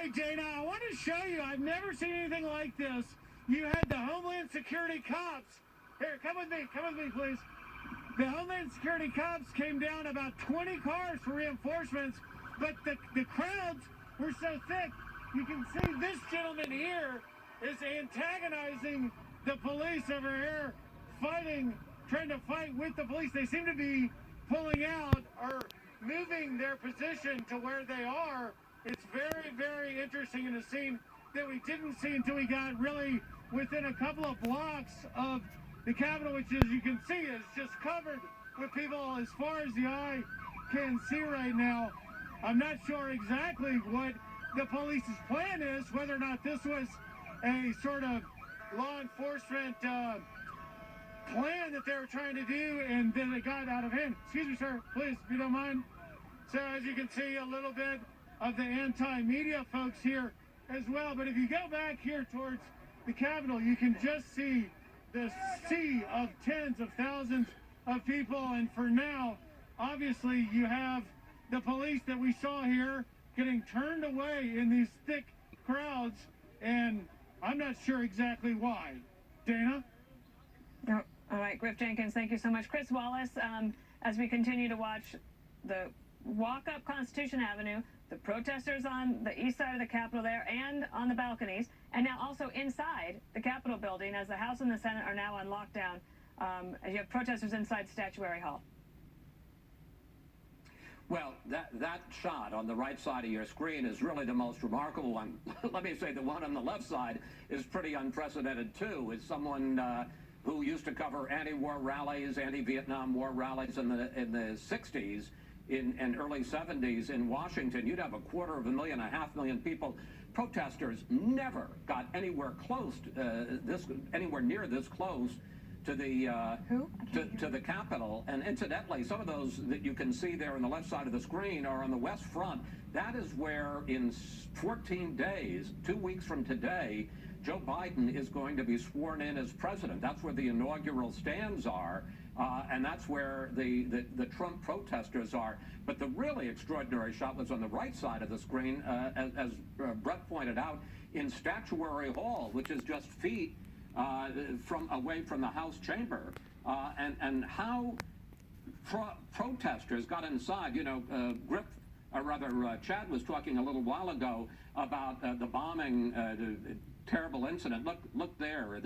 Hey, Dana, I want to show you. I've never seen anything like this. You had the Homeland Security cops. Here, come with me, please. The Homeland Security cops came down about 20 cars for reinforcements, but the crowds were so thick. You can see this gentleman here is antagonizing the police over here, trying to fight with the police. They seem to be pulling out or moving their position to where they are. It's very, very interesting in a scene that we didn't see until we got really within a couple of blocks of the Capitol, which, as you can see, is just covered with people as far as the eye can see right now. I'm not sure exactly what the police's plan is, whether or not this was a sort of law enforcement plan that they were trying to do and then it got out of hand. Excuse me, sir, please, if you don't mind. So as you can see, a little bit of the anti-media folks here as well. But if you go back here towards the Capitol, you can just see the sea of tens of thousands of people. And for now, obviously, you have the police that we saw here getting turned away in these thick crowds. And I'm not sure exactly why. Dana? Oh, all right, Griff Jenkins, thank you so much. Chris Wallace, as we continue to watch the walk up Constitution Avenue, the protesters on the east side of the Capitol there and on the balconies, and now also inside the Capitol building as the House and the Senate are now on lockdown. You have protesters inside Statuary Hall. Well, that shot on the right side of your screen is really the most remarkable one. Let me say the one on the left side is pretty unprecedented, too. It's someone who used to cover anti-war rallies, anti-Vietnam War rallies in the 60s and early 70s in Washington. You'd have 250,000 people. Protesters never got anywhere close, anywhere near this close to the to the Capitol. And incidentally, some of those that you can see there on the left side of the screen are on the west front. That is where in 14 days, 2 weeks from today, Joe Biden is going to be sworn in as president. That's where the inaugural stands are, and that's where the Trump protesters are. But the really extraordinary shot was on the right side of the screen, as Brett pointed out, in Statuary Hall, which is just feet away from the House chamber, and how protesters got inside. You know, Chad was talking a little while ago about the bombing, the terrible incident. Look there.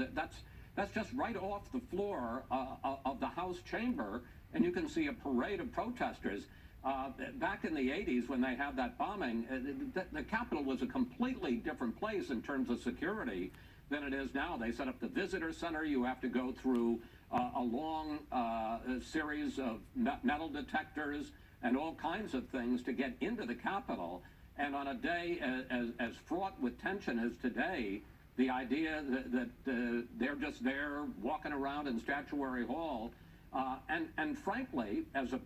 That's just right off the floor of the House chamber, and you can see a parade of protesters. Back in the 80s, when they had that bombing, the Capitol was a completely different place in terms of security than it is now. They set up the visitor center. You have to go through a long series of metal detectors and all kinds of things to get into the Capitol. And on a day as fraught with tension as today, the idea that they're just there walking around in Statuary Hall, and frankly, as a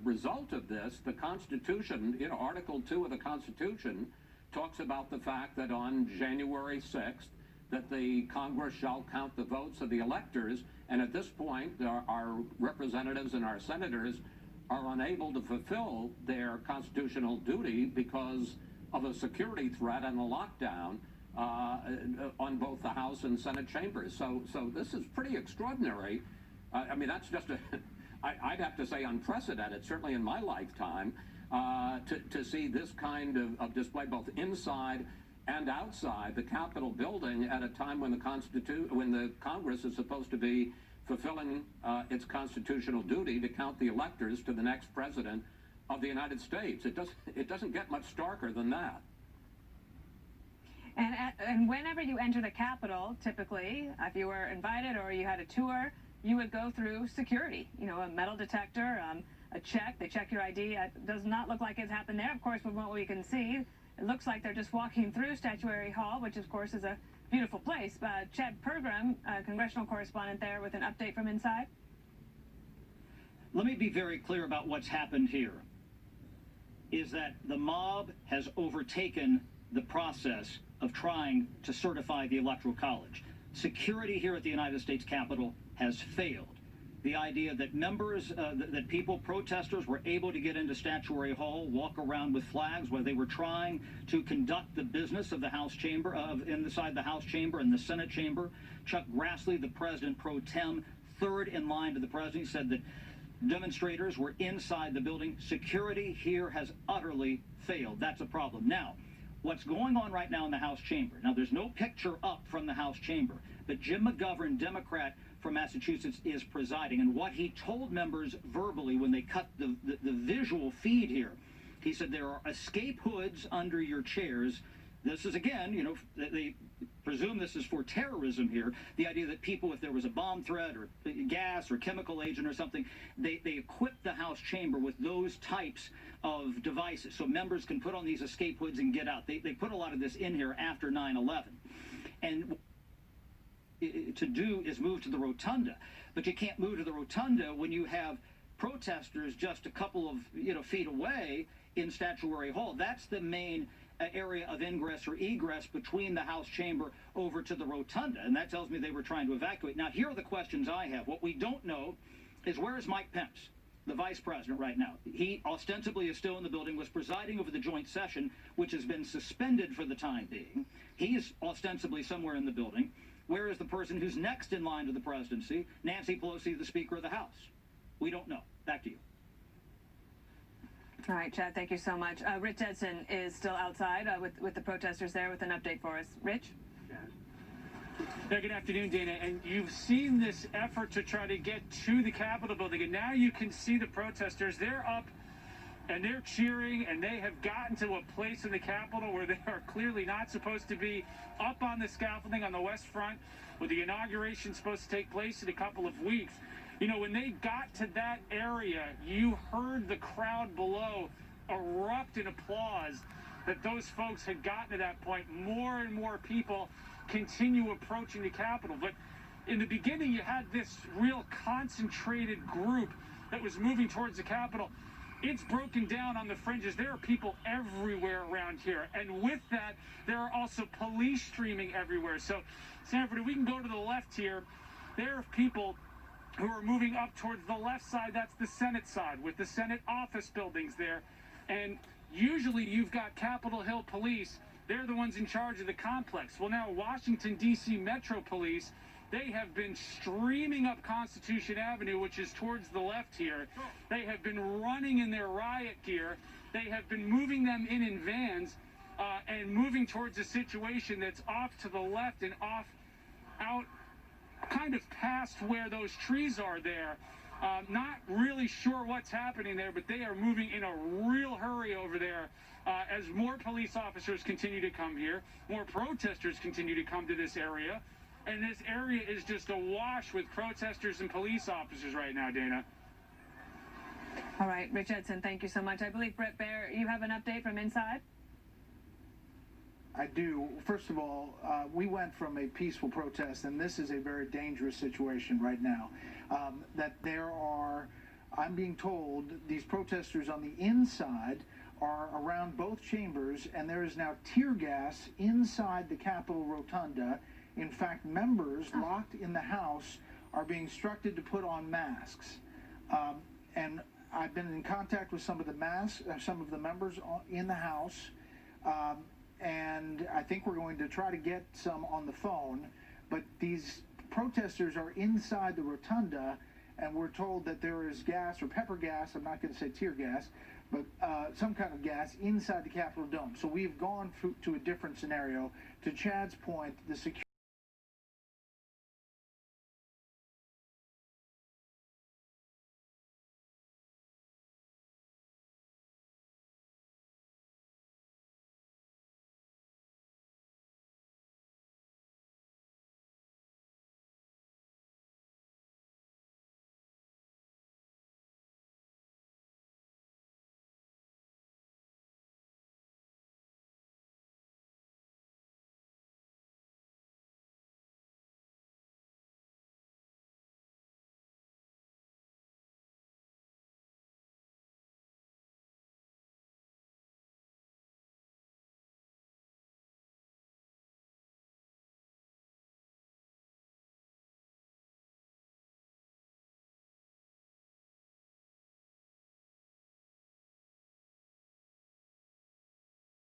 result of this, the Constitution, Article 2 of the Constitution talks about the fact that on January 6th, that the Congress shall count the votes of the electors, and at this point, our representatives and our senators are unable to fulfill their constitutional duty because of a security threat and a lockdown on both the House and Senate chambers. So this is pretty extraordinary. I mean, that's just I'd have to say unprecedented, certainly in my lifetime, to see this kind of display both inside and outside the Capitol building at a time when the Congress is supposed to be fulfilling its constitutional duty to count the electors to the next president of the United States. It doesn't get much starker than that. And whenever you enter the Capitol, typically, if you were invited or you had a tour, you would go through security. A metal detector, a check. They check your ID. It does not look like it's happened there, of course, from what we can see. It looks like they're just walking through Statuary Hall, which, of course, is a beautiful place. Chad Pergram, congressional correspondent there, with an update from inside. Let me be very clear about what's happened here, is that the mob has overtaken the process of trying to certify the Electoral College. Security here at the United States Capitol has failed. The idea that members, that people, protesters, were able to get into Statuary Hall, walk around with flags while they were trying to conduct the business of the House chamber, inside the House chamber and the Senate chamber. Chuck Grassley, the president pro tem, third in line to the president, said that demonstrators were inside the building. Security here has utterly failed. That's a problem. Now, what's going on right now in the House chamber? Now, there's no picture up from the House chamber, but Jim McGovern, Democrat from Massachusetts, is presiding. And what he told members verbally when they cut the visual feed here, he said there are escape hoods under your chairs. This is, again, you know, they presume this is for terrorism here. The idea that people, if there was a bomb threat or gas or chemical agent or something, they equip the House chamber with those types of devices so members can put on these escape hoods and get out. They put a lot of this in here after 9/11. And to do is move to the rotunda, but you can't move to the rotunda when you have protesters just a couple of feet away in Statuary Hall. That's the main area of ingress or egress between the House chamber over to the rotunda, and that tells me they were trying to evacuate. Now, here are the questions I have. What we don't know is, where is Mike Pence, the vice president, right now? He ostensibly is still in the building, was presiding over the joint session, which has been suspended for the time being. He is ostensibly somewhere in the building. Where is the person who's next in line to the presidency? Nancy Pelosi, the Speaker of the House. We don't know. Back to you. All right, Chad, thank you so much. Rich Edson is still outside with the protesters there with an update for us. Rich? Yeah, good afternoon, Dana. And you've seen this effort to try to get to the Capitol building, and now you can see the protesters. They're up and they're cheering, and they have gotten to a place in the Capitol where they are clearly not supposed to be, up on the scaffolding on the west front, where the inauguration is supposed to take place in a couple of weeks. You know, when they got to that area, you heard the crowd below erupt in applause that those folks had gotten to that point. More and more people continue approaching the Capitol. But in the beginning, you had this real concentrated group that was moving towards the Capitol. It's broken down on the fringes. There are people everywhere around here. And with that, there are also police streaming everywhere. So, Sanford, if we can go to the left here, there are people who are moving up towards the left side. That's the Senate side, with the Senate office buildings there. And usually you've got Capitol Hill police. They're the ones in charge of the complex. Well, now Washington, D.C. Metro Police, they have been streaming up Constitution Avenue, which is towards the left here. They have been running in their riot gear. They have been moving them in vans and moving towards a situation that's off to the left and out kind of past where those trees are there. Not really sure what's happening there, but they are moving in a real hurry over there as more police officers continue to come here, more protesters continue to come to this area. And this area is just awash with protesters and police officers right now, Dana. All right, Rich Edson, thank you so much. I believe, Brett Baer, you have an update from inside? I do. First of all, we went from a peaceful protest, and this is a very dangerous situation right now. That there are, I'm being told, these protesters on the inside are around both chambers, and there is now tear gas inside the Capitol Rotunda. In fact, members locked in the House are being instructed to put on masks. And I've been in contact with some of the members in the House, and I think we're going to try to get some on the phone. But these protesters are inside the rotunda, and we're told that there is gas or pepper gas. I'm not going to say tear gas, but some kind of gas inside the Capitol dome. So we've gone to a different scenario. To Chad's point, the security